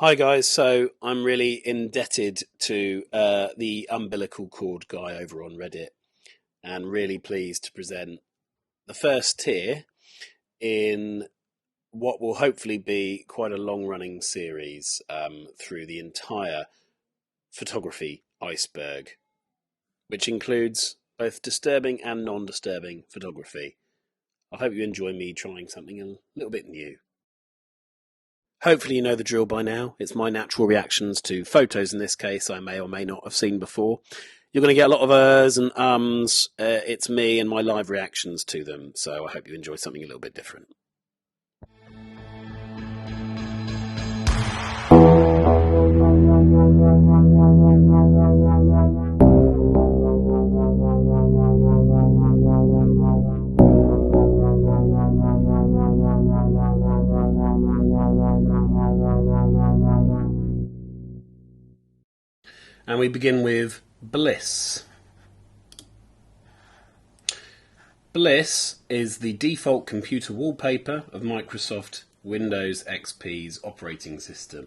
Hi guys, so I'm really indebted to the umbilical cord guy over on Reddit, and really pleased to present the first tier in what will hopefully be quite a long-running series through the entire photography iceberg, which includes both disturbing and non-disturbing photography. I hope you enjoy me trying something a little bit new. Hopefully you know the drill by now. It's my natural reactions to photos in this case I may or may not have seen before. You're going to get a lot of and ums. It's me and my live reactions to them, so I hope you enjoy something a little bit different. And we begin with Bliss. Bliss is the default computer wallpaper of Microsoft Windows XP's operating system.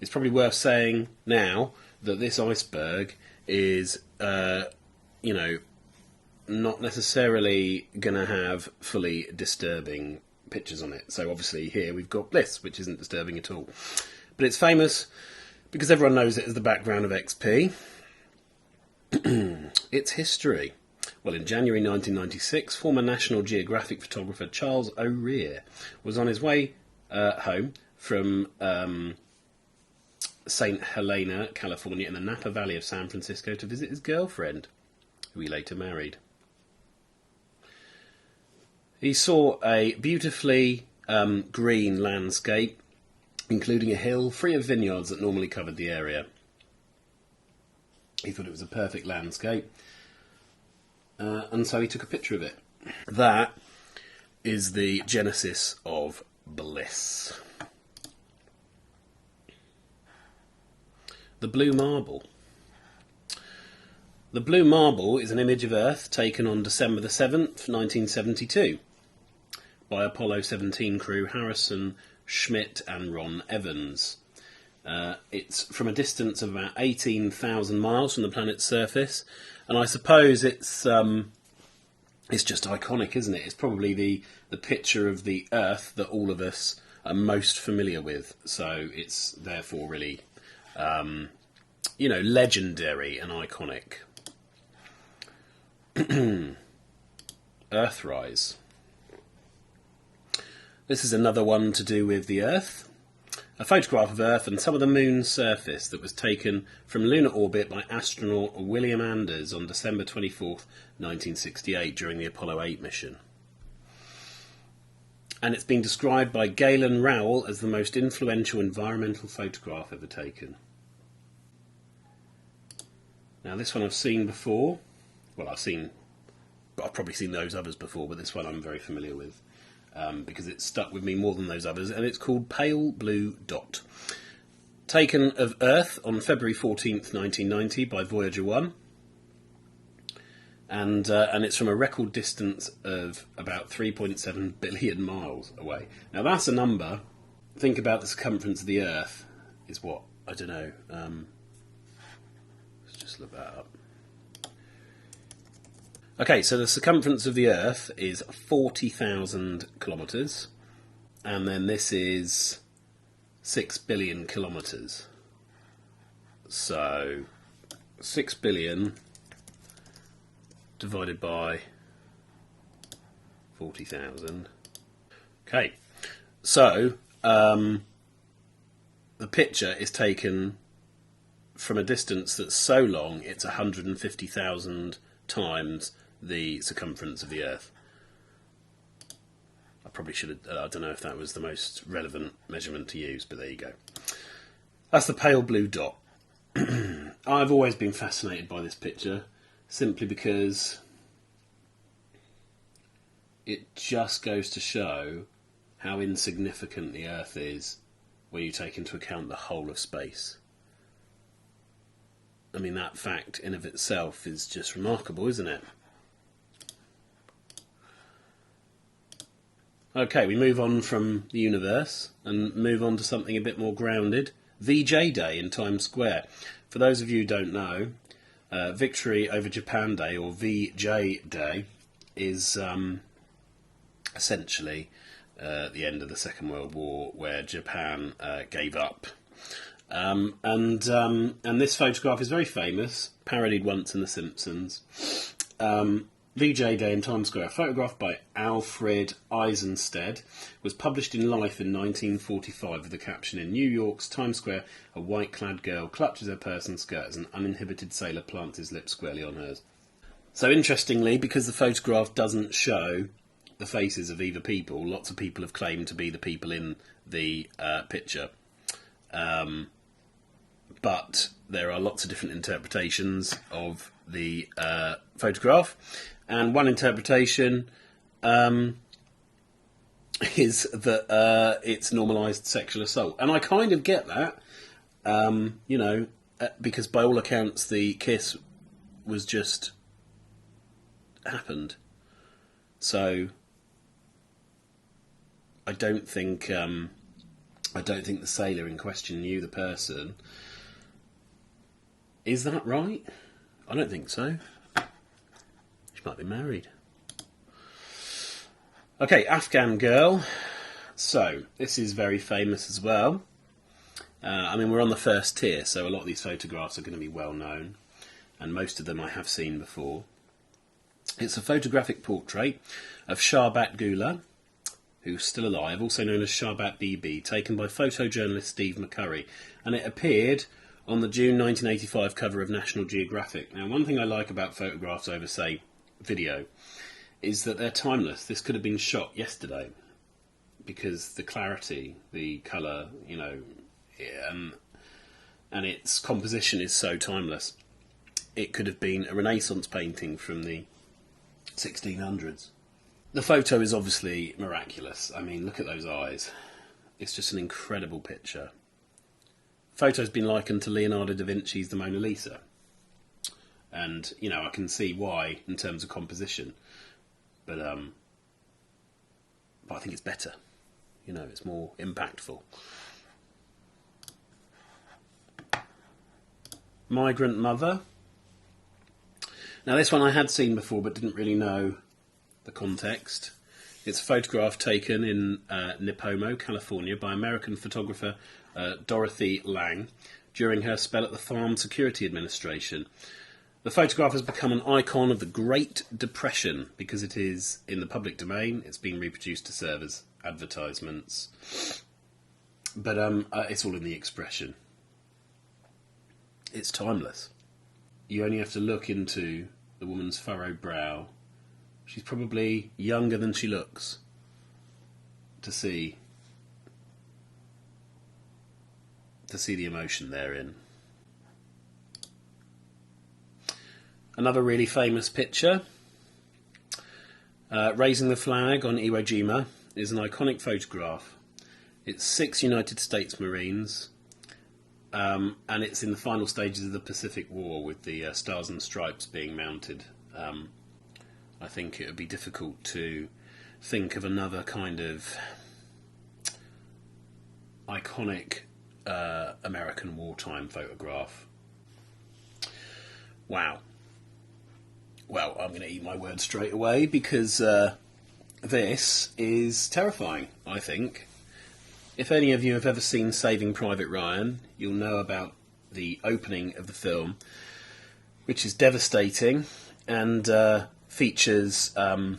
It's probably worth saying now that this iceberg is, not necessarily going to have fully disturbing pictures on it. So obviously here we've got Bliss, which isn't disturbing at all. But it's famous because everyone knows it as the background of XP. Its history. Well, in January 1996, former National Geographic photographer Charles O'Rear was on his way home from St. Helena, California, in the Napa Valley of San Francisco to visit his girlfriend, who he later married. He saw a beautifully green landscape, including a hill free of vineyards that normally covered the area. He thought it was a perfect landscape, and so he took a picture of it. That is the genesis of Bliss. The Blue Marble. The Blue Marble is an image of Earth taken on December the 7th, 1972, by Apollo 17 crew Harrison, Schmitt and Ron Evans. It's from a distance of about 18,000 miles from the planet's surface, and I suppose it's just iconic, isn't it? It's probably the picture of the Earth that all of us are most familiar with, so it's therefore really, legendary and iconic. Earthrise. This is another one to do with the Earth. A photograph of Earth and some of the Moon's surface that was taken from lunar orbit by astronaut William Anders on December 24th, 1968 during the Apollo 8 mission. And it's been described by Galen Rowell as the most influential environmental photograph ever taken. Now this one I've seen before. Well, I've probably seen those others before, but this one I'm very familiar with. Because it's stuck with me more than those others, and it's called Pale Blue Dot. Taken of Earth on February 14th, 1990 by Voyager 1. And it's from a record distance of about 3.7 billion miles away. Now that's a number. Think about the circumference of the Earth is what? I don't know. Let's just look that up. Okay, so the circumference of the Earth is 40,000 kilometres, and then this is 6 billion kilometres. So 6 billion divided by 40,000. Okay, so the picture is taken from a distance that's so long it's 150,000 times the circumference of the Earth. I probably should have, I don't know if that was the most relevant measurement to use, but there you go. That's the pale blue dot. I've always been fascinated by this picture, simply because it just goes to show how insignificant the Earth is when you take into account the whole of space. I mean, that fact in of itself is just remarkable, isn't it? Okay, we move on from the universe and move on to something a bit more grounded, VJ Day in Times Square. For those of you who don't know, Victory over Japan Day, or VJ Day, is essentially the end of the Second World War, where Japan gave up. And this photograph is very famous, parodied once in The Simpsons. VJ Day in Times Square, photographed by Alfred Eisenstedt, was published in Life in 1945 with the caption, "In New York's Times Square, a white-clad girl clutches her purse and skirt as an uninhibited sailor plants his lips squarely on hers." So interestingly, because the photograph doesn't show the faces of either people, lots of people have claimed to be the people in the picture. But there are lots of different interpretations of the photograph. And one interpretation is that it's normalised sexual assault. And I kind of get that, because by all accounts the kiss was just happened. So I don't think the sailor in question knew the person. Is that right? I don't think so. She might be married. Okay, Afghan girl. So, this is very famous as well. We're on the first tier, so a lot of these photographs are going to be well known, and most of them I have seen before. It's a photographic portrait of Sharbat Gula, who's still alive, also known as Sharbat BB, taken by photojournalist Steve McCurry, and it appeared on the June 1985 cover of National Geographic. Now, one thing I like about photographs over, say, video, is that they're timeless. This could have been shot yesterday, because the clarity, the colour, and its composition is so timeless. It could have been a Renaissance painting from the 1600s. The photo is obviously miraculous. I mean, look at those eyes. It's just an incredible picture. Photo's been likened to Leonardo da Vinci's The Mona Lisa. And, I can see why in terms of composition. But I think it's better. It's more impactful. Migrant mother. Now, this one I had seen before but didn't really know the context. It's a photograph taken in Nipomo, California, by American photographer Dorothy Lang during her spell at the Farm Security Administration. The photograph has become an icon of the Great Depression because it is in the public domain. It's been reproduced to serve as advertisements. But it's all in the expression. It's timeless. You only have to look into the woman's furrowed brow. She's probably younger than she looks to see the emotion therein. Another really famous picture, raising the flag on Iwo Jima, is an iconic photograph. It's 6 United States Marines, and it's in the final stages of the Pacific War with the Stars and Stripes being mounted. I think it would be difficult to think of another kind of iconic American wartime photograph. Wow. Well, I'm going to eat my words straight away because this is terrifying, I think. If any of you have ever seen Saving Private Ryan, you'll know about the opening of the film, which is devastating and features a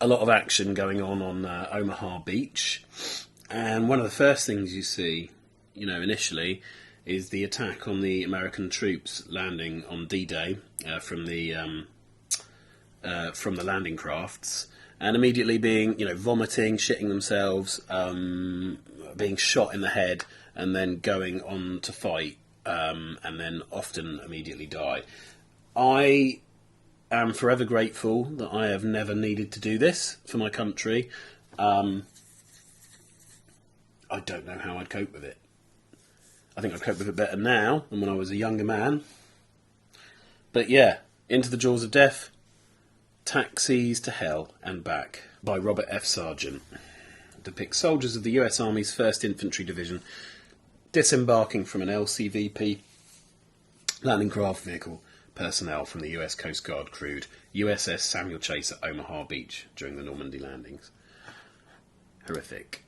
lot of action going on Omaha Beach. And one of the first things you see, initially, is the attack on the American troops landing on D-Day from the landing crafts, and immediately being, vomiting, shitting themselves, being shot in the head, and then going on to fight, and then often immediately die. I am forever grateful that I have never needed to do this for my country. I don't know how I'd cope with it. I think I'd cope with it better now than when I was a younger man. But yeah, Into the Jaws of Death, Taxis to Hell and Back by Robert F. Sargent. Depicts soldiers of the US Army's 1st Infantry Division disembarking from an LCVP landing craft vehicle, personnel from the US Coast Guard crewed USS Samuel Chase at Omaha Beach during the Normandy landings. Horrific.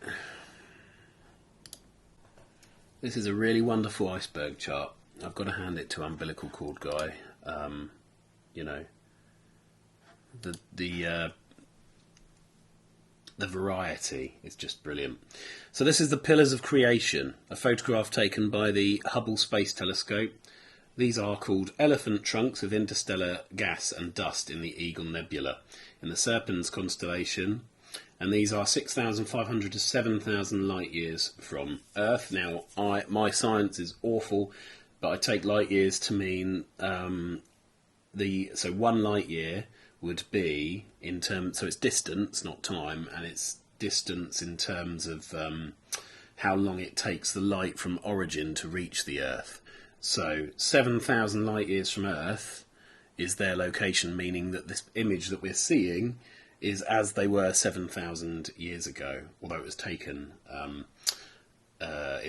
This is a really wonderful iceberg chart. I've got to hand it to Umbilical Cord Guy. You know, the variety is just brilliant. So this is the Pillars of Creation, a photograph taken by the Hubble Space Telescope. These are called elephant trunks of interstellar gas and dust in the Eagle Nebula in the Serpens constellation, and these are 6,500 to 7,000 light years from Earth. Now, my science is awful, but I take light years to mean so 1 light year would be in terms, so it's distance, not time, and it's distance in terms of how long it takes the light from origin to reach the Earth. So 7,000 light years from Earth is their location, meaning that this image that we're seeing is as they were 7,000 years ago, although it was taken in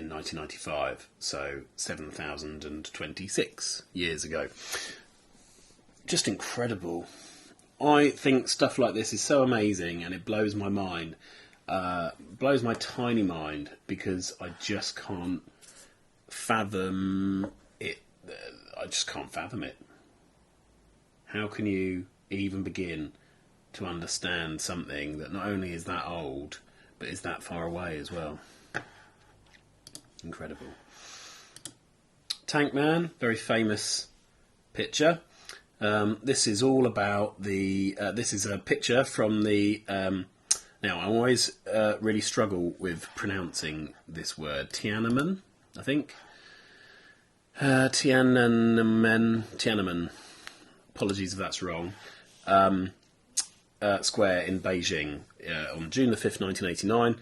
1995, so 7,026 years ago. Just incredible. I think stuff like this is so amazing, and it blows my mind, blows my tiny mind, because I just can't fathom it. I just can't fathom it. How can you even begin to understand something that not only is that old, but is that far away as well? Incredible. Tank Man, very famous picture. This is all about the. This is a picture from the. Now, I always really struggle with pronouncing this word. Tiananmen, I think. Tiananmen. Apologies if that's wrong. Square in Beijing on June the 5th, 1989.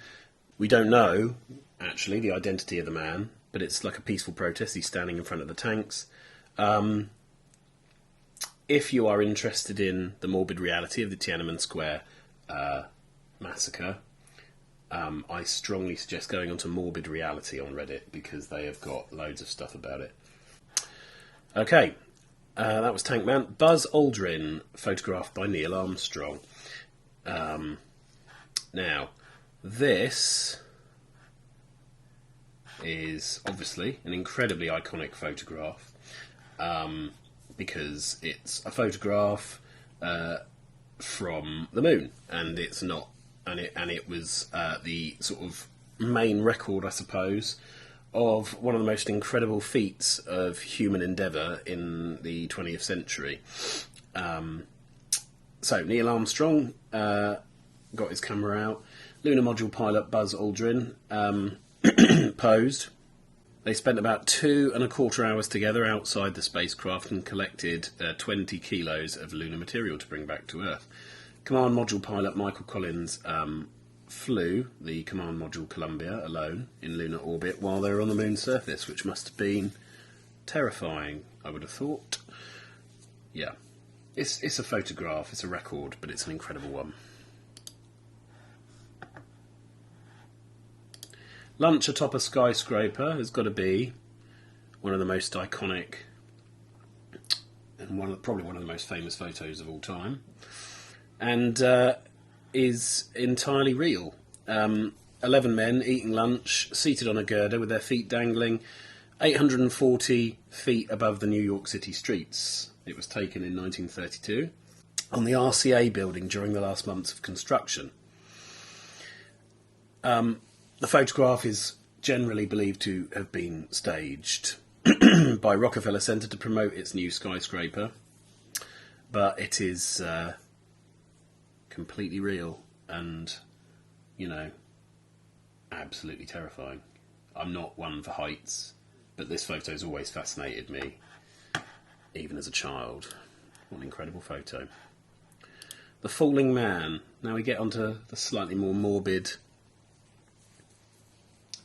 We don't know, actually, the identity of the man, but it's like a peaceful protest. He's standing in front of the tanks. If you are interested in the morbid reality of the Tiananmen Square massacre, I strongly suggest going onto Morbid Reality on Reddit, because they have got loads of stuff about it. Okay, that was Tank Man. Buzz Aldrin, photographed by Neil Armstrong. Now, this is obviously an incredibly iconic photograph, because it's a photograph from the moon, and it's not, and it was the sort of main record, I suppose, of one of the most incredible feats of human endeavour in the 20th century. So Neil Armstrong got his camera out. Lunar module pilot Buzz Aldrin posed. They spent about 2¼ hours together outside the spacecraft and collected 20 kilos of lunar material to bring back to Earth. Command module pilot Michael Collins flew the command module Columbia alone in lunar orbit while they were on the moon's surface, which must have been terrifying, I would have thought. Yeah, it's a photograph, it's a record, but it's an incredible one. Lunch atop a skyscraper has got to be one of the most iconic and probably one of the most famous photos of all time, and is entirely real. 11 men eating lunch, seated on a girder with their feet dangling, 840 feet above the New York City streets. It was taken in 1932 on the RCA building during the last months of construction. The photograph is generally believed to have been staged by Rockefeller Center to promote its new skyscraper, but it is completely real and, absolutely terrifying. I'm not one for heights, but this photo's always fascinated me, even as a child. What an incredible photo. The Falling Man. Now we get onto the slightly more morbid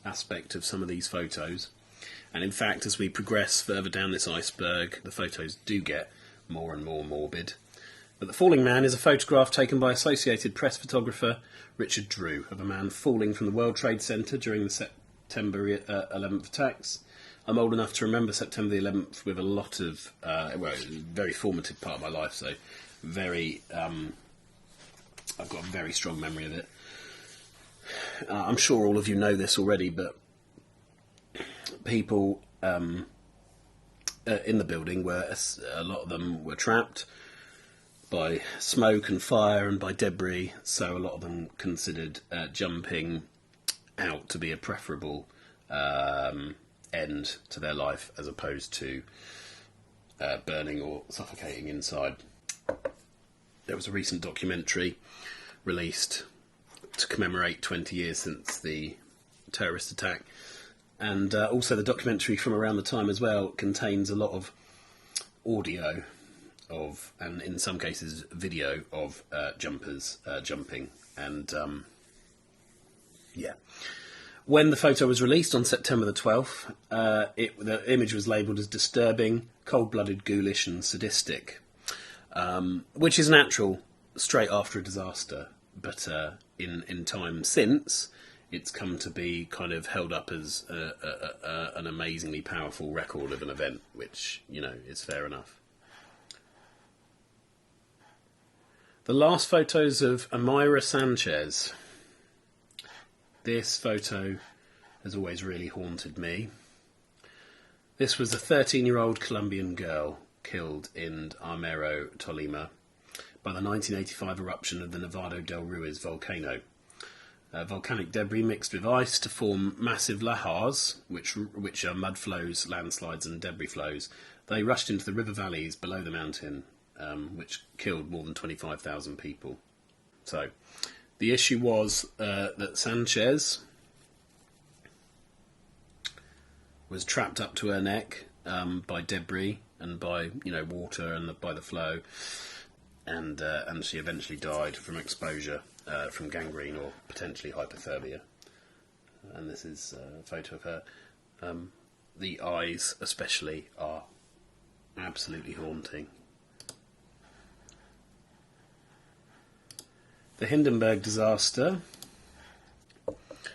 aspect of some of these photos, and in fact, as we progress further down this iceberg, the photos do get more and more morbid. But the Falling Man is a photograph taken by Associated Press photographer Richard Drew of a man falling from the World Trade Center during the September 11th attacks. I'm old enough to remember September the 11th with a lot of, well, it was a very formative part of my life, so very, I've got a very strong memory of it. I'm sure all of you know this already, but people in the building a lot of them were trapped by smoke and fire and by debris, so a lot of them considered jumping out to be a preferable end to their life as opposed to burning or suffocating inside. There was a recent documentary released to commemorate 20 years since the terrorist attack, and also the documentary from around the time as well contains a lot of audio of, and in some cases video of, jumpers jumping. And yeah, when the photo was released on September the 12th, the image was labelled as disturbing, cold-blooded, ghoulish and sadistic, which is natural straight after a disaster, but in time since, it's come to be kind of held up as an amazingly powerful record of an event, which, you know, is fair enough. The last photos of Omayra Sanchez. This photo has always really haunted me. This was a 13-year-old Colombian girl killed in Armero, Tolima, by the 1985 eruption of the Nevado del Ruiz volcano. Volcanic debris mixed with ice to form massive lahars, which are mud flows, landslides and debris flows. They rushed into the river valleys below the mountain, which killed more than 25,000 people. So, the issue was that Sanchez was trapped up to her neck by debris and by, you know, water and by the flow, and she eventually died from exposure from gangrene or potentially hypothermia. And this is a photo of her. The eyes, especially, are absolutely haunting. The Hindenberg disaster.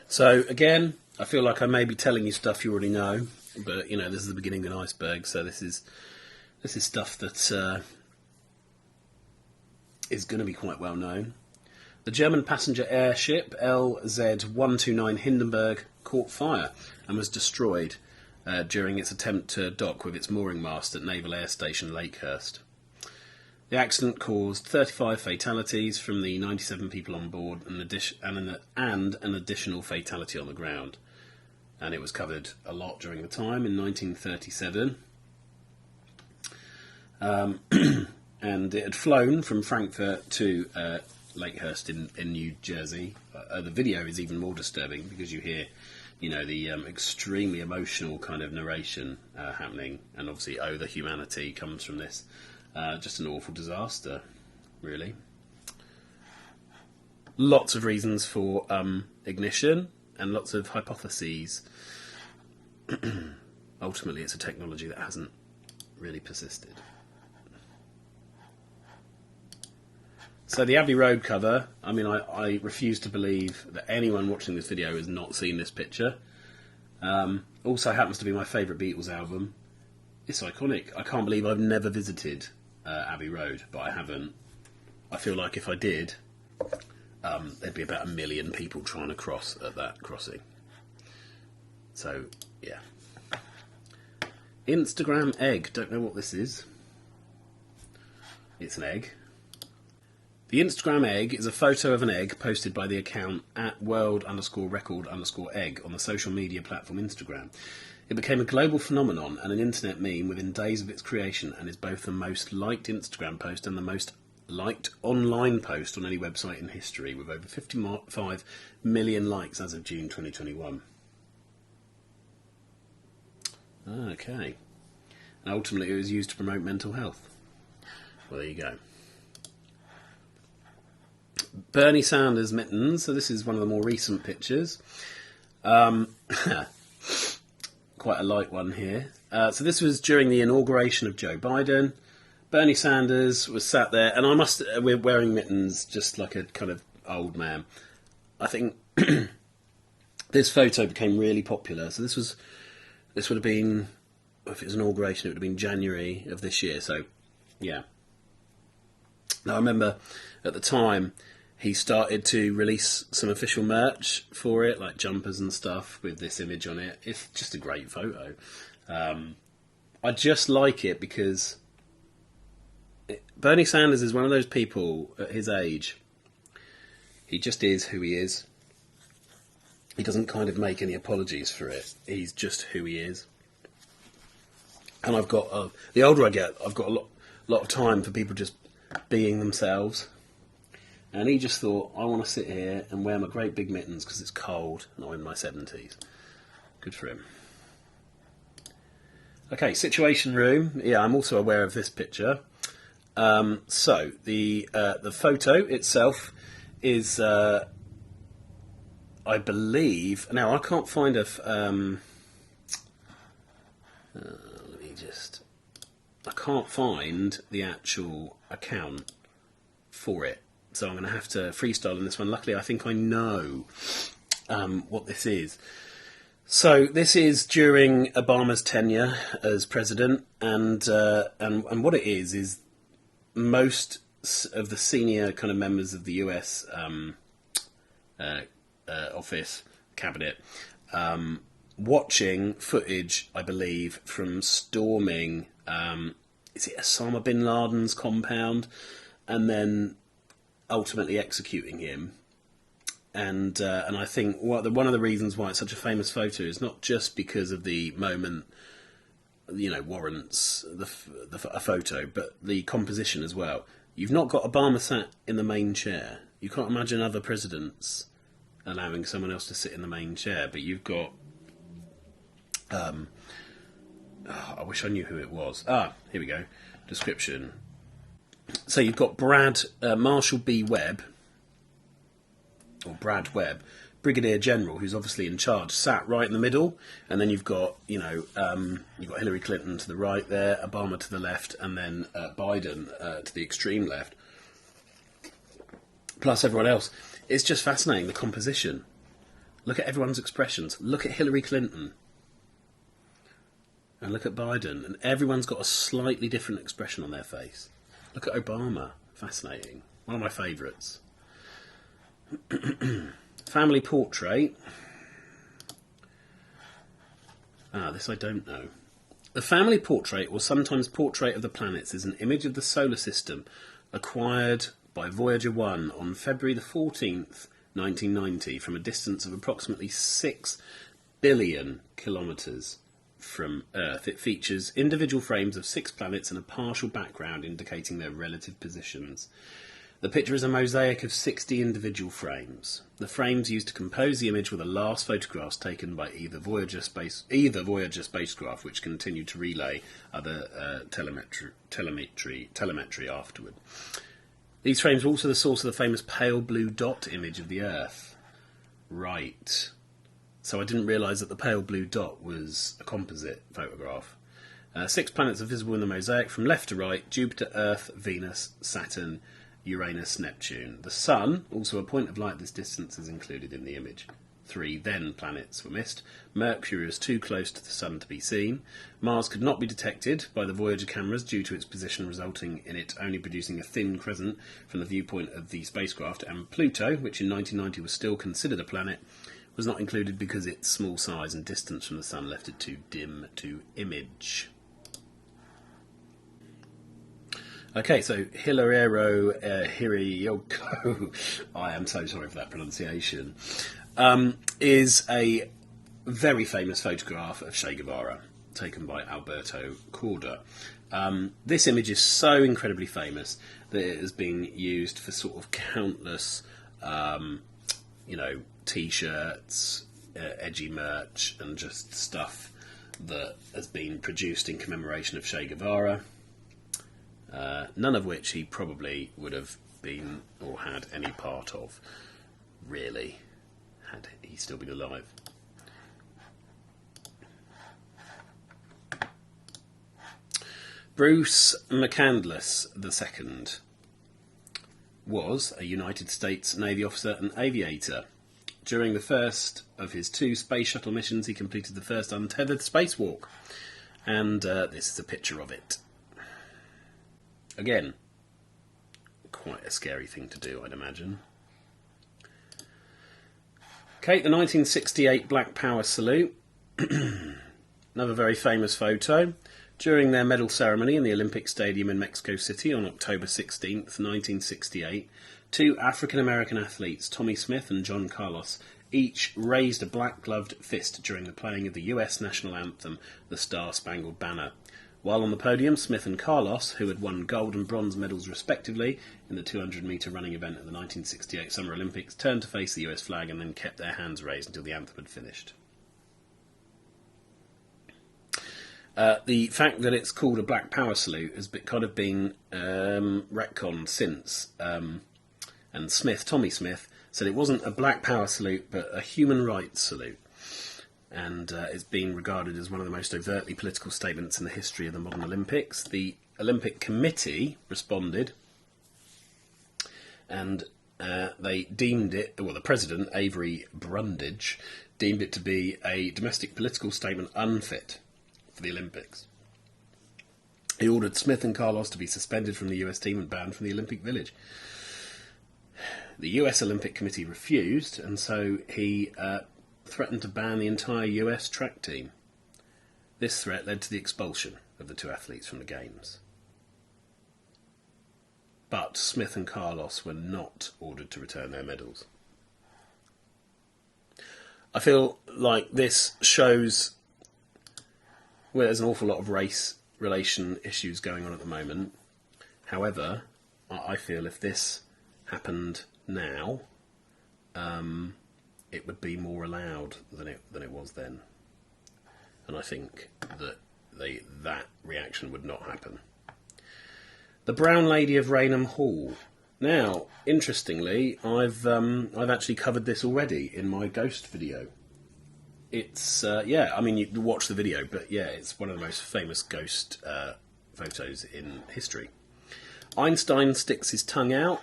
So again, I feel like I may be telling you stuff you already know, but you know, this is the beginning of an iceberg, so this is stuff that is going to be quite well known. The German passenger airship LZ-129 Hindenberg caught fire and was destroyed during its attempt to dock with its mooring mast at Naval Air Station Lakehurst. The accident caused 35 fatalities from the 97 people on board and an additional fatality on the ground. And it was covered a lot during the time in 1937. And it had flown from Frankfurt to Lakehurst in New Jersey. The video is even more disturbing because you hear, you know, the extremely emotional kind of narration happening, and obviously, the humanity comes from this. Just an awful disaster, really. Lots of reasons for ignition and lots of hypotheses. Ultimately, it's a technology that hasn't really persisted. So the Abbey Road cover, I mean, I refuse to believe that anyone watching this video has not seen this picture. Also happens to be my favourite Beatles album. It's iconic. I can't believe I've never visited Abbey Road, but I haven't. I feel like if I did, there'd be about 1 million people trying to cross at that crossing. So, yeah. Instagram egg. Don't know what this is. It's an egg. The Instagram egg is a photo of an egg posted by the account at world_record_egg on the social media platform Instagram. It became a global phenomenon and an internet meme within days of its creation, and is both the most liked Instagram post and the most liked online post on any website in history, with over 55 million likes as of June 2021. Okay. And ultimately it was used to promote mental health. Well, there you go. Bernie Sanders mittens. So this is one of the more recent pictures. Quite a light one here. So this was during the inauguration of Joe Biden. Bernie Sanders was sat there, and we're wearing mittens just like a kind of old man. I think this photo became really popular. So this would have been, if it was an inauguration, it would have been January of this year. So, yeah. Now I remember at the time he started to release some official merch for it, like jumpers and stuff with this image on it. It's just a great photo. I just like it because Bernie Sanders is one of those people at his age. He just is who he is. He doesn't kind of make any apologies for it. He's just who he is. And I've got, the older I get, I've got a lot of time for people just being themselves. And he just thought, I want to sit here and wear my great big mittens because it's cold and I'm in my 70s. Good for him. Okay, Situation Room. Yeah, I'm also aware of this picture. So the photo itself is, I believe. Now I can't find a. I can't find the actual account for it, so I'm going to have to freestyle on this one. Luckily, I think I know what this is. So this is during Obama's tenure as president, and what it is most of the senior kind of members of the US office cabinet watching footage, I believe, from storming. Is it Osama bin Laden's compound, and then ultimately executing him. And I think one of the reasons why it's such a famous photo is not just because of the moment, warrants a photo, but the composition as well. You've not got Obama sat in the main chair. You can't imagine other presidents allowing someone else to sit in the main chair, but you've got. I wish I knew who it was. Here we go. Description. So you've got Marshall B. Webb, or Brad Webb, Brigadier General, who's obviously in charge, sat right in the middle, and then you've got, you've got Hillary Clinton to the right there, Obama to the left, and then Biden to the extreme left, plus everyone else. It's just fascinating, the composition. Look at everyone's expressions. Look at Hillary Clinton. And look at Biden, and everyone's got a slightly different expression on their face. Look at Obama. Fascinating. One of my favourites. Family portrait. This I don't know. The family portrait, or sometimes portrait of the planets, is an image of the solar system acquired by Voyager 1 on February the 14th, 1990, from a distance of approximately 6 billion kilometres from Earth. It features individual frames of 6 planets and a partial background indicating their relative positions. The picture is a mosaic of 60 individual frames. The frames used to compose the image were the last photographs taken by either Voyager spacecraft, which continued to relay other telemetry afterward. These frames were also the source of the famous pale blue dot image of the Earth. Right. So I didn't realise that the pale blue dot was a composite photograph. 6 planets are visible in the mosaic from left to right: Jupiter, Earth, Venus, Saturn, Uranus, Neptune. The Sun, also a point of light at this distance, is included in the image. 3 then planets were missed. Mercury was too close to the Sun to be seen. Mars could not be detected by the Voyager cameras due to its position, resulting in it only producing a thin crescent from the viewpoint of the spacecraft. And Pluto, which in 1990 was still considered a planet, was not included because its small size and distance from the Sun left it too dim to image. Okay, so Hirayoko, I am so sorry for that pronunciation, is a very famous photograph of Che Guevara, taken by Alberto Corda. This image is so incredibly famous that it has been used for sort of countless, T-shirts, edgy merch, and just stuff that has been produced in commemoration of Che Guevara. None of which he probably would have been or had any part of, really, had he still been alive. Bruce McCandless II was a United States Navy officer and aviator. During the first of his 2 space shuttle missions, he completed the first untethered spacewalk. And this is a picture of it. Again, quite a scary thing to do, I'd imagine. Okay, the 1968 Black Power salute. Another very famous photo. During their medal ceremony in the Olympic Stadium in Mexico City on October 16th, 1968, 2 African-American athletes, Tommy Smith and John Carlos, each raised a black-gloved fist during the playing of the US national anthem, The Star-Spangled Banner. While on the podium, Smith and Carlos, who had won gold and bronze medals respectively in the 200-metre running event at the 1968 Summer Olympics, turned to face the US flag and then kept their hands raised until the anthem had finished. The fact that it's called a Black Power salute has kind of been retconned since. And Tommy Smith, said it wasn't a Black Power salute, but a human rights salute. And it's been regarded as one of the most overtly political statements in the history of the modern Olympics. The Olympic Committee responded, and they deemed it, well, the president, Avery Brundage, deemed it to be a domestic political statement unfit for the Olympics. He ordered Smith and Carlos to be suspended from the US team and banned from the Olympic Village. The US Olympic Committee refused, and so he threatened to ban the entire US track team. This threat led to the expulsion of the 2 athletes from the Games. But Smith and Carlos were not ordered to return their medals. I feel like this shows where there's an awful lot of race relation issues going on at the moment. However, I feel if this happened now, it would be more allowed than it was then. And I think that that reaction would not happen. The Brown Lady of Raynham Hall. Now, interestingly, I've actually covered this already in my ghost video. It's yeah, I mean, you watch the video, but yeah, it's one of the most famous ghost photos in history. Einstein sticks his tongue out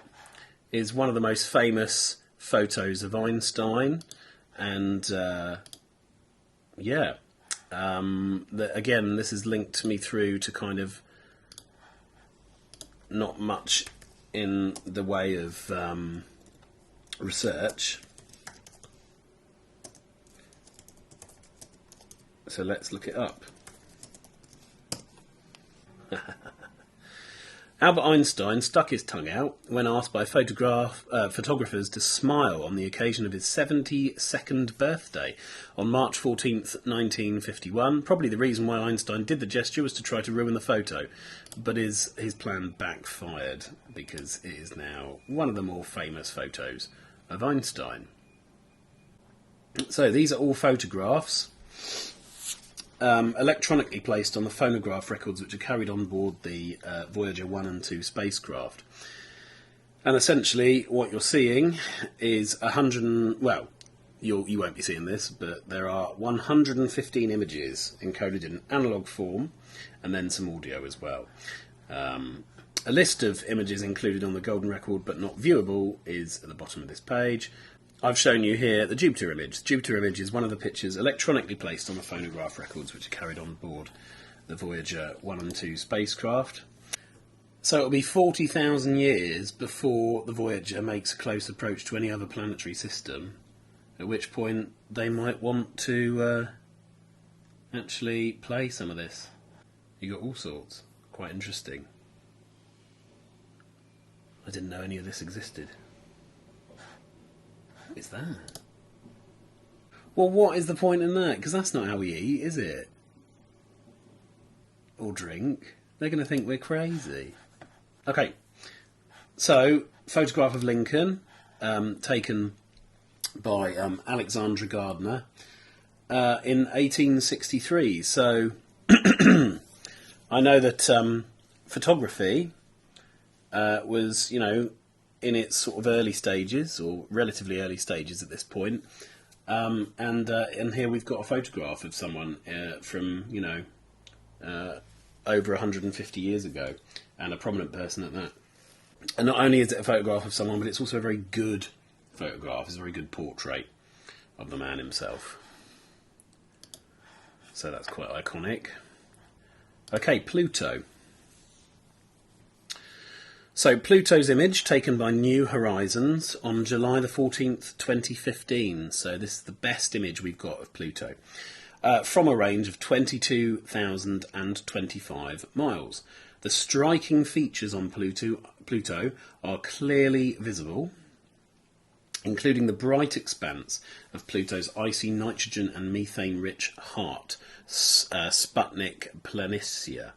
is one of the most famous photos of Einstein, and yeah, again, this has linked me through to kind of not much in the way of research. So let's look it up. Albert Einstein stuck his tongue out when asked by photographers to smile on the occasion of his 72nd birthday on March 14th, 1951. Probably the reason why Einstein did the gesture was to try to ruin the photo, but his plan backfired because it is now one of the more famous photos of Einstein. So these are all photographs electronically placed on the phonograph records which are carried on board the Voyager 1 and 2 spacecraft. And essentially what you're seeing is well, you won't be seeing this, but there are 115 images encoded in analogue form, and then some audio as well. A list of images included on the golden record but not viewable is at the bottom of this page. I've shown you here the Jupiter image. The Jupiter image is one of the pictures electronically placed on the phonograph records which are carried on board the Voyager 1 and 2 spacecraft. So it'll be 40,000 years before the Voyager makes a close approach to any other planetary system, at which point they might want to actually play some of this. You got all sorts. Quite interesting. I didn't know any of this existed. What is that? Well, what is the point in that? Because that's not how we eat, is it? Or drink. They're going to think we're crazy. Okay, so photograph of Lincoln, taken by Alexandra Gardner in 1863. So I know that photography was, in its sort of early stages, or relatively early stages at this point, and here we've got a photograph of someone from over 150 years ago, and a prominent person at that. And not only is it a photograph of someone, but it's also a very good photograph. It's a very good portrait. of the man himself. So that's quite iconic. Okay, Pluto. So Pluto's image taken by New Horizons on July the 14th, 2015. So this is the best image we've got of Pluto. From a range of 22,025 miles. The striking features on Pluto are clearly visible, including the bright expanse of Pluto's icy nitrogen and methane-rich heart, Sputnik Planitia.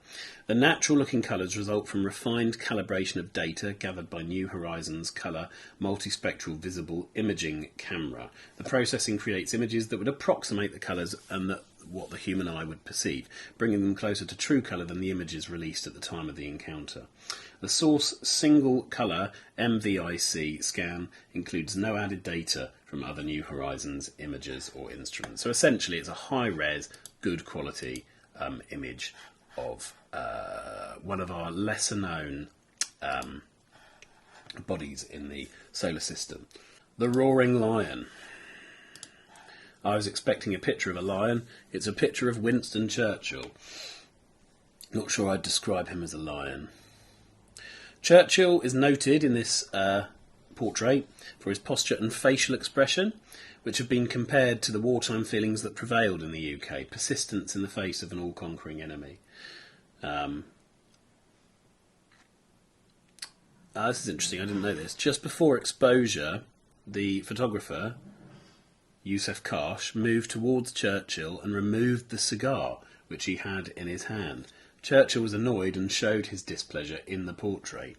The natural-looking colours result from refined calibration of data gathered by New Horizons Colour Multispectral Visible Imaging Camera. The processing creates images that would approximate the colours and what the human eye would perceive, bringing them closer to true colour than the images released at the time of the encounter. The source single colour MVIC scan includes no added data from other New Horizons images or instruments. So essentially it's a high-res, good quality image of one of our lesser known bodies in the solar system. The Roaring Lion. I was expecting a picture of a lion. It's a picture of Winston Churchill. Not sure I'd describe him as a lion. Churchill is noted in this portrait for his posture and facial expression, which have been compared to the wartime feelings that prevailed in the UK, persistence in the face of an all-conquering enemy. This is interesting, I didn't know this. Just before exposure, the photographer, Yusuf Karsh, moved towards Churchill and removed the cigar which he had in his hand. Churchill was annoyed and showed his displeasure in the portrait.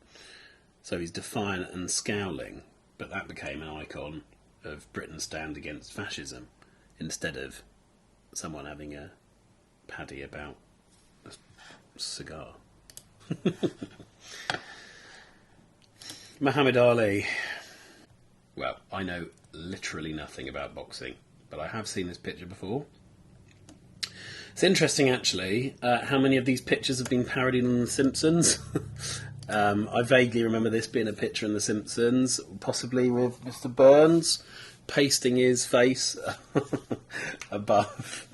So he's defiant and scowling, but that became an icon of Britain's stand against fascism, instead of someone having a paddy about a cigar. Muhammad Ali. Well, I know literally nothing about boxing, but I have seen this picture before. It's interesting, actually, how many of these pictures have been parodied on The Simpsons. I vaguely remember this being a picture in The Simpsons, possibly with Mr. Burns pasting his face above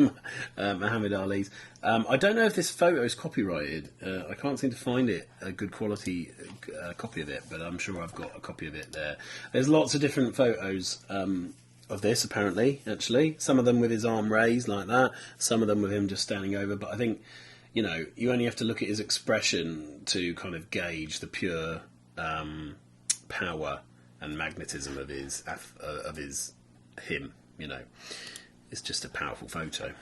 Muhammad Ali's. I don't know if this photo is copyrighted. I can't seem to find it, a good quality copy of it, but I'm sure I've got a copy of it there. There's lots of different photos of this, apparently, actually. Some of them with his arm raised like that, some of them with him just standing over, but I think, you know, you only have to look at his expression to kind of gauge the pure power and magnetism of him, you know. It's just a powerful photo.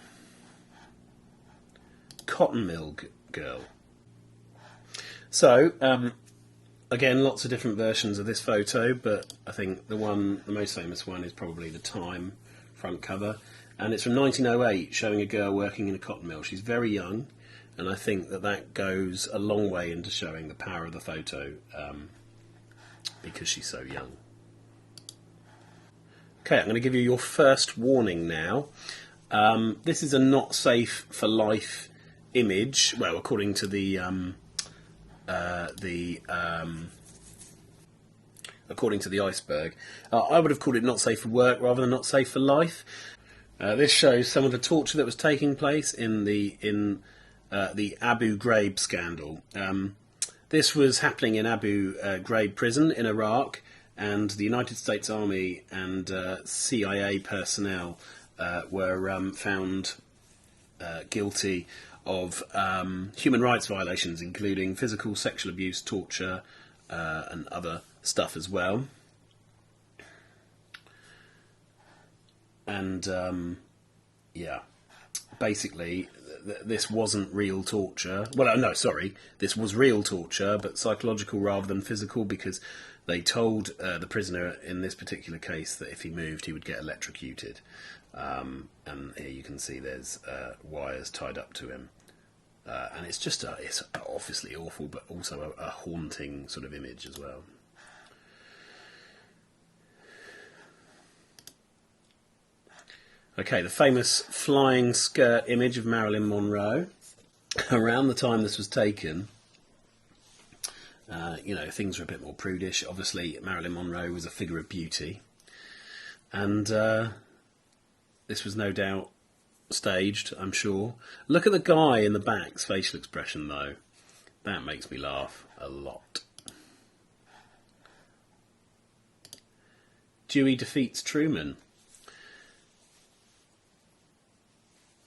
Cotton Mill Girl. So, again, lots of different versions of this photo, but I think the most famous one is probably the Time front cover, and it's from 1908, showing a girl working in a cotton mill. She's very young, and I think that goes a long way into showing the power of the photo, because she's so young. Okay, I'm going to give you your first warning now. This is a not safe for life image. Well, according to the Iceberg, I would have called it not safe for work rather than not safe for life. This shows some of the torture that was taking place in the Abu Ghraib scandal. This was happening in Abu Ghraib prison in Iraq, and the United States Army and CIA personnel were found guilty of human rights violations, including physical, sexual abuse, torture, and other stuff as well. And yeah, basically this wasn't real torture. Well, no, sorry, this was real torture, but psychological rather than physical, because they told the prisoner in this particular case that if he moved he would get electrocuted. And here you can see there's wires tied up to him. And it's just it's obviously awful, but also a haunting sort of image as well. Okay, the famous flying skirt image of Marilyn Monroe. Around the time this was taken, you know, things were a bit more prudish. Obviously, Marilyn Monroe was a figure of beauty. And This was no doubt staged, I'm sure. Look at the guy in the back's facial expression, though. That makes me laugh a lot. Dewey defeats Truman.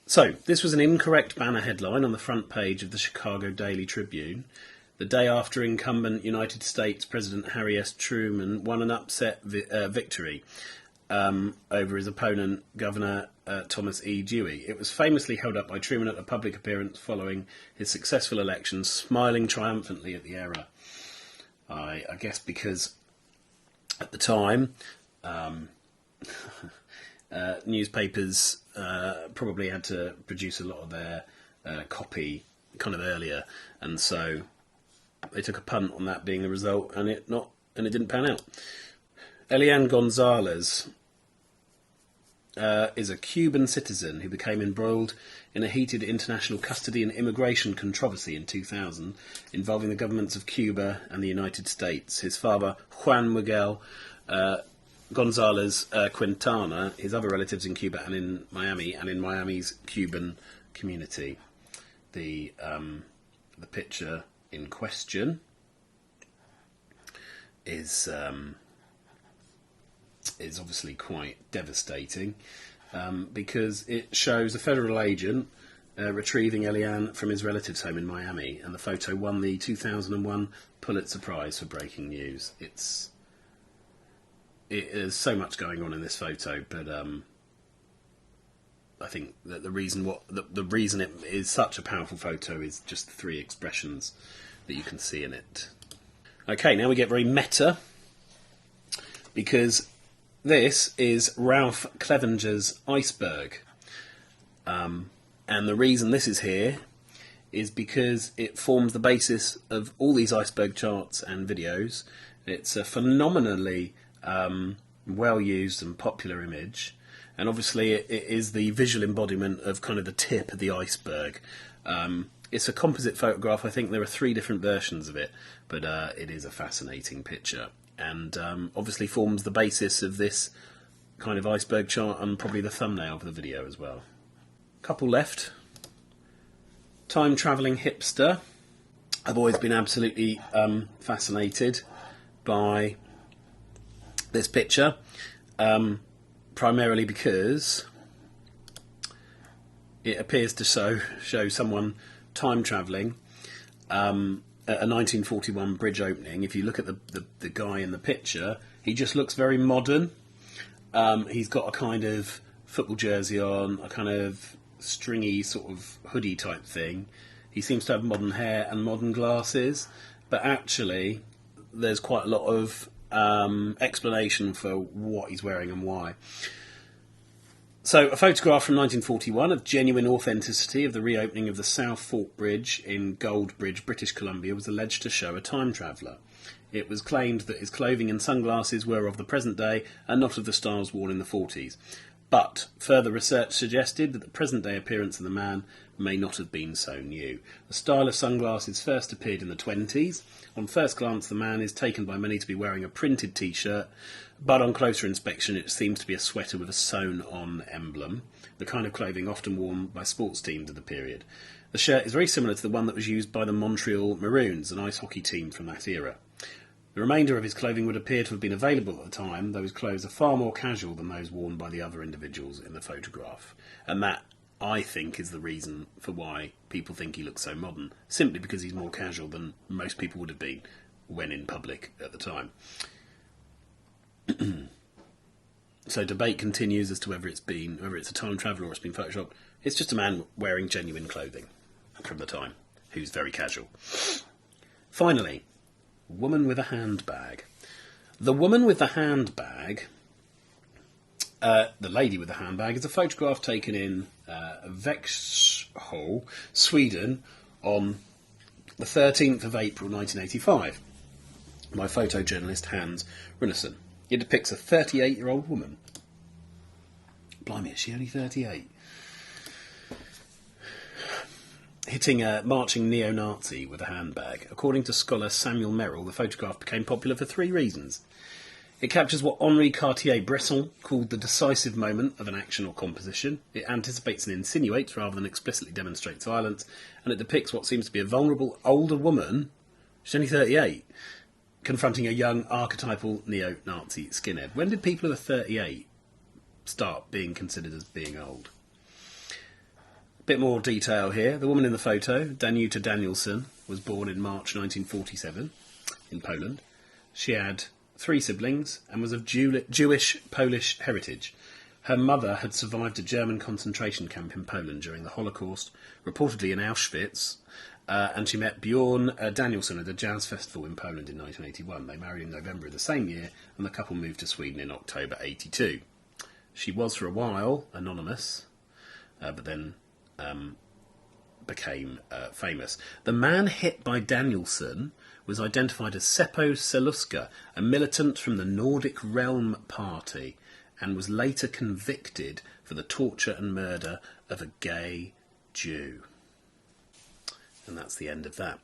So, this was an incorrect banner headline on the front page of the Chicago Daily Tribune, the day after incumbent United States President Harry S. Truman won an upset victory over his opponent, Governor Thomas E. Dewey. It was famously held up by Truman at a public appearance following his successful election, smiling triumphantly at the error. I guess because at the time, newspapers probably had to produce a lot of their copy kind of earlier, and so they took a punt on that being the result, and it didn't pan out. Elian Gonzalez is a Cuban citizen who became embroiled in a heated international custody and immigration controversy in 2000 involving the governments of Cuba and the United States. His father, Juan Miguel Gonzalez Quintana, his other relatives in Cuba and in Miami's Cuban community. The picture in question is obviously quite devastating because it shows a federal agent retrieving Elian from his relatives' home in Miami, and the photo won the 2001 Pulitzer Prize for breaking news. There's so much going on in this photo, but I think that the reason it is such a powerful photo is just the three expressions that you can see in it. Okay, now we get very meta, because this is Ralph Clevenger's Iceberg. And the reason this is here is because it forms the basis of all these iceberg charts and videos. It's a phenomenally well used and popular image, and obviously it is the visual embodiment of kind of the tip of the iceberg. It's a composite photograph. I think there are 3 different versions of it, but it is a fascinating picture, and obviously forms the basis of this kind of iceberg chart and probably the thumbnail of the video as well. Couple left. Time travelling hipster. I've always been absolutely fascinated by this picture, primarily because it appears to show someone time travelling at a 1941 bridge opening. If you look at the guy in the picture, he just looks very modern. He's got a kind of football jersey on, a kind of stringy sort of hoodie type thing. He seems to have modern hair and modern glasses, but actually there's quite a lot of explanation for what he's wearing and why. So, a photograph from 1941 of genuine authenticity of the reopening of the South Fork Bridge in Goldbridge, British Columbia, was alleged to show a time traveller. It was claimed that his clothing and sunglasses were of the present day and not of the styles worn in the 40s. But further research suggested that the present-day appearance of the man may not have been so new. The style of sunglasses first appeared in the 20s. On first glance, the man is taken by many to be wearing a printed T-shirt, but on closer inspection it seems to be a sweater with a sewn-on emblem, the kind of clothing often worn by sports teams of the period. The shirt is very similar to the one that was used by the Montreal Maroons, an ice hockey team from that era. The remainder of his clothing would appear to have been available at the time, though his clothes are far more casual than those worn by the other individuals in the photograph. And that, I think, is the reason for why people think he looks so modern, simply because he's more casual than most people would have been when in public at the time. So debate continues as to whether it's a time traveller or it's been photoshopped. It's just a man wearing genuine clothing from the time, who's very casual. Finally, woman with a handbag. The woman with the handbag, the lady with the handbag, is a photograph taken in Växjö, Sweden, on the 13th of April 1985 by photojournalist Hans Runesson. It depicts a 38-year-old woman. Blimey, is she only 38? Hitting a marching neo-Nazi with a handbag. According to scholar Samuel Merrill, the photograph became popular for 3 reasons. It captures what Henri Cartier-Bresson called the decisive moment of an action or composition. It anticipates and insinuates rather than explicitly demonstrates violence, and it depicts what seems to be a vulnerable older woman, she's only 38, confronting a young archetypal neo-Nazi skinhead. When did people who are 38 start being considered as being old? A bit more detail here. The woman in the photo, Danuta Danielson, was born in March 1947 in Poland. She had 3 siblings and was of Jewish-Polish heritage. Her mother had survived a German concentration camp in Poland during the Holocaust, reportedly in Auschwitz, and she met Bjorn Danielson at a jazz festival in Poland in 1981. They married in November of the same year, and the couple moved to Sweden in October 1982. She was for a while anonymous, but then became famous. The man hit by Danielson was identified as Seppo Seluska, a militant from the Nordic Realm Party, and was later convicted for the torture and murder of a gay Jew. And that's the end of that.